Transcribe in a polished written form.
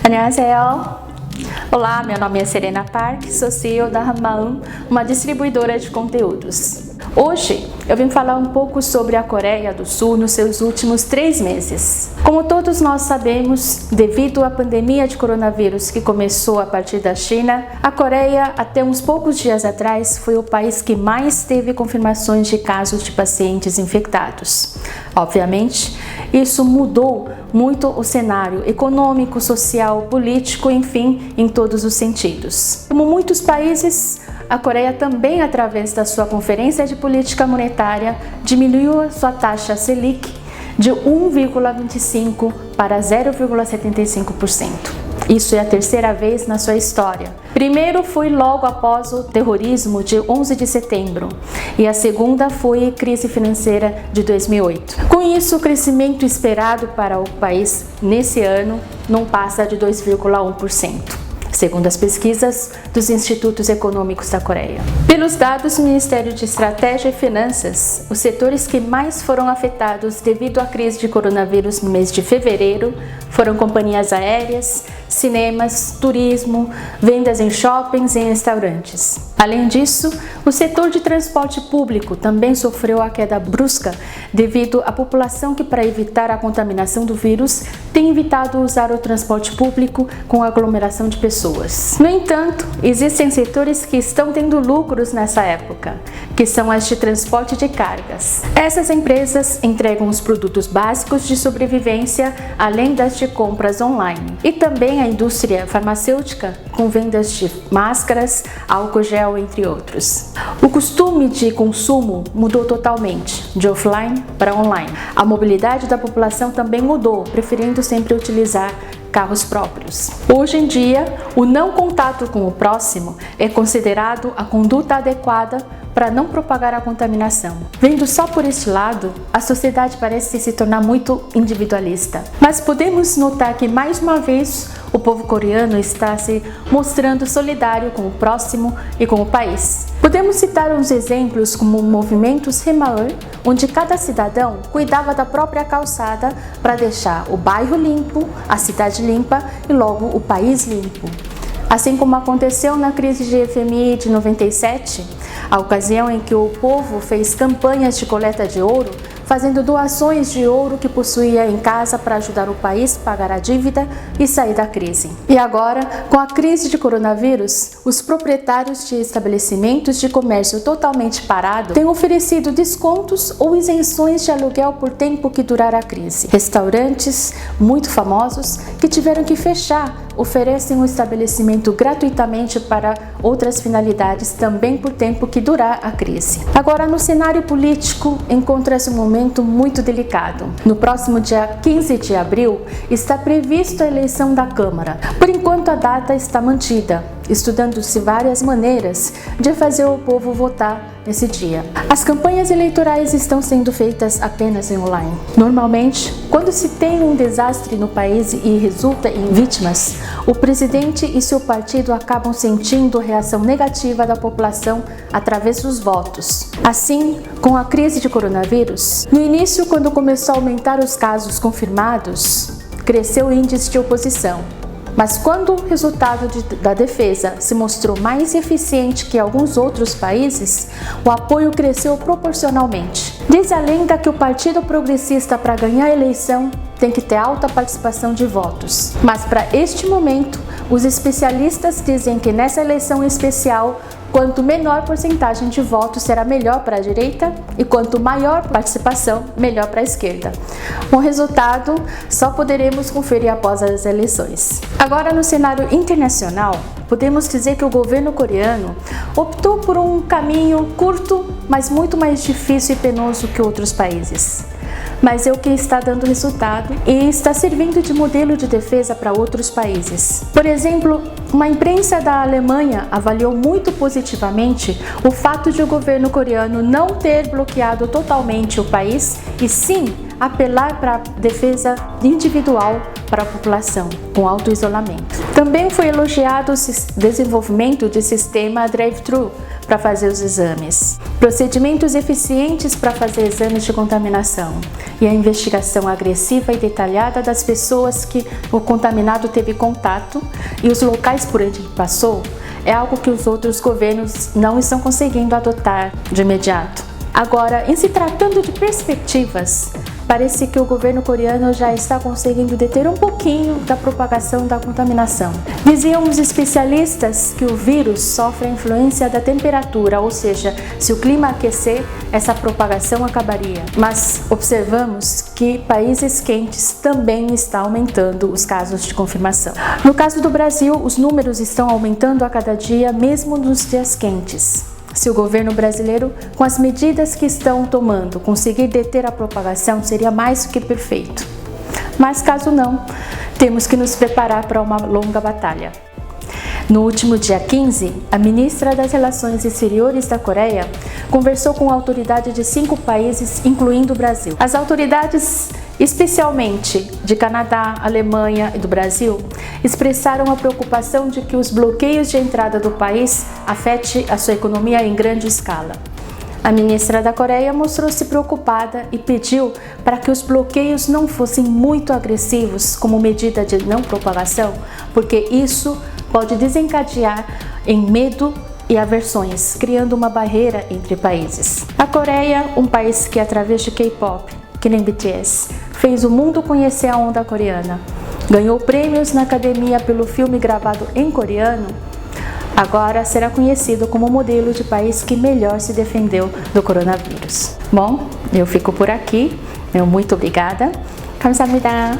안녕하세요. Olá, meu nome é Serena Park, sou CEO da Hamaun, uma distribuidora de conteúdos. Hoje eu vim falar um pouco sobre a Coreia do Sul nos seus últimos 3 meses. Como todos nós sabemos, devido à pandemia de coronavírus que começou a partir da China, a Coreia, até uns poucos dias atrás, foi o país que mais teve confirmações de casos de pacientes infectados. Obviamente, isso mudou muito o cenário econômico, social, político, enfim, em todos os sentidos. Como muitos países, a Coreia também, através da sua Conferência de Política Monetária, diminuiu a sua taxa Selic de 1,25% para 0,75%. Isso é a terceira vez na sua história. Primeiro foi logo após o terrorismo de 11 de setembro e a segunda foi a crise financeira de 2008. Com isso, o crescimento esperado para o país nesse ano não passa de 2,1%. Segundo as pesquisas dos Institutos Econômicos da Coreia. Pelos dados do Ministério de Estratégia e Finanças, os setores que mais foram afetados devido à crise de coronavírus no mês de fevereiro foram companhias aéreas, cinemas, turismo, vendas em shoppings e em restaurantes. Além disso, o setor de transporte público também sofreu a queda brusca devido à população que, para evitar a contaminação do vírus, tem evitado usar o transporte público com aglomeração de pessoas. No entanto, existem setores que estão tendo lucros nessa época, que são as de transporte de cargas. Essas empresas entregam os produtos básicos de sobrevivência, além das de compras online. E também a indústria farmacêutica, com vendas de máscaras, álcool gel, entre outros. O costume de consumo mudou totalmente, de offline para online. A mobilidade da população também mudou, preferindo sempre utilizar carros próprios. Hoje em dia, o não contato com o próximo é considerado a conduta adequada para não propagar a contaminação. Vendo só por este lado, a sociedade parece se tornar muito individualista. Mas podemos notar que, mais uma vez, o povo coreano está se mostrando solidário com o próximo e com o país. Podemos citar uns exemplos como o movimento Semaul, onde cada cidadão cuidava da própria calçada para deixar o bairro limpo, a cidade limpa e logo o país limpo. Assim como aconteceu na crise de FMI de 97, a ocasião em que o povo fez campanhas de coleta de ouro, fazendo doações de ouro que possuía em casa para ajudar o país a pagar a dívida e sair da crise. E agora, com a crise de coronavírus, os proprietários de estabelecimentos de comércio totalmente parados têm oferecido descontos ou isenções de aluguel por tempo que durar a crise. Restaurantes muito famosos que tiveram que fechar oferecem o estabelecimento gratuitamente para outras finalidades também por tempo que durar a crise. Agora, no cenário político, encontra-se um momento muito delicado. No próximo dia 15 de abril, está prevista a eleição da Câmara. Por enquanto, a data está mantida, estudando-se várias maneiras de fazer o povo votar nesse dia. As campanhas eleitorais estão sendo feitas apenas em online. Normalmente, quando se tem um desastre no país e resulta em vítimas, o presidente e seu partido acabam sentindo reação negativa da população através dos votos. Assim, com a crise de coronavírus, no início, quando começou a aumentar os casos confirmados, cresceu o índice de oposição. Mas quando o resultado da defesa se mostrou mais eficiente que alguns outros países, o apoio cresceu proporcionalmente. Diz a lenda que o Partido Progressista, para ganhar a eleição, tem que ter alta participação de votos. Mas para este momento, os especialistas dizem que nessa eleição especial, quanto menor porcentagem de votos será melhor para a direita e quanto maior participação, melhor para a esquerda. O resultado só poderemos conferir após as eleições. Agora, no cenário internacional, podemos dizer que o governo coreano optou por um caminho curto, mas muito mais difícil e penoso que outros países. Mas é o que está dando resultado e está servindo de modelo de defesa para outros países. Por exemplo, uma imprensa da Alemanha avaliou muito positivamente o fato de o governo coreano não ter bloqueado totalmente o país e sim apelar para a defesa individual para a população, com auto-isolamento. Também foi elogiado o desenvolvimento de sistema drive-thru para fazer os exames, procedimentos eficientes para fazer exames de contaminação e a investigação agressiva e detalhada das pessoas que o contaminado teve contato e os locais por onde ele passou é algo que os outros governos não estão conseguindo adotar de imediato. Agora, em se tratando de perspectivas, parece que o governo coreano já está conseguindo deter um pouquinho da propagação da contaminação. Diziam os especialistas que o vírus sofre a influência da temperatura, ou seja, se o clima aquecer, essa propagação acabaria. Mas observamos que países quentes também estão aumentando os casos de confirmação. No caso do Brasil, os números estão aumentando a cada dia, mesmo nos dias quentes. Se o governo brasileiro, com as medidas que estão tomando, conseguir deter a propagação, seria mais do que perfeito. Mas caso não, temos que nos preparar para uma longa batalha. No último dia 15, a ministra das Relações Exteriores da Coreia conversou com autoridades de 5 países, incluindo o Brasil. As autoridades, especialmente de Canadá, Alemanha e do Brasil, expressaram a preocupação de que os bloqueios de entrada do país afetem a sua economia em grande escala. A ministra da Coreia mostrou-se preocupada e pediu para que os bloqueios não fossem muito agressivos como medida de não propagação, porque isso pode desencadear em medo e aversões, criando uma barreira entre países. A Coreia, um país que através de K-pop, que nem BTS, fez o mundo conhecer a onda coreana, ganhou prêmios na academia pelo filme gravado em coreano, agora será conhecido como modelo de país que melhor se defendeu do coronavírus. Bom, eu fico por aqui. Muito obrigada. 감사합니다.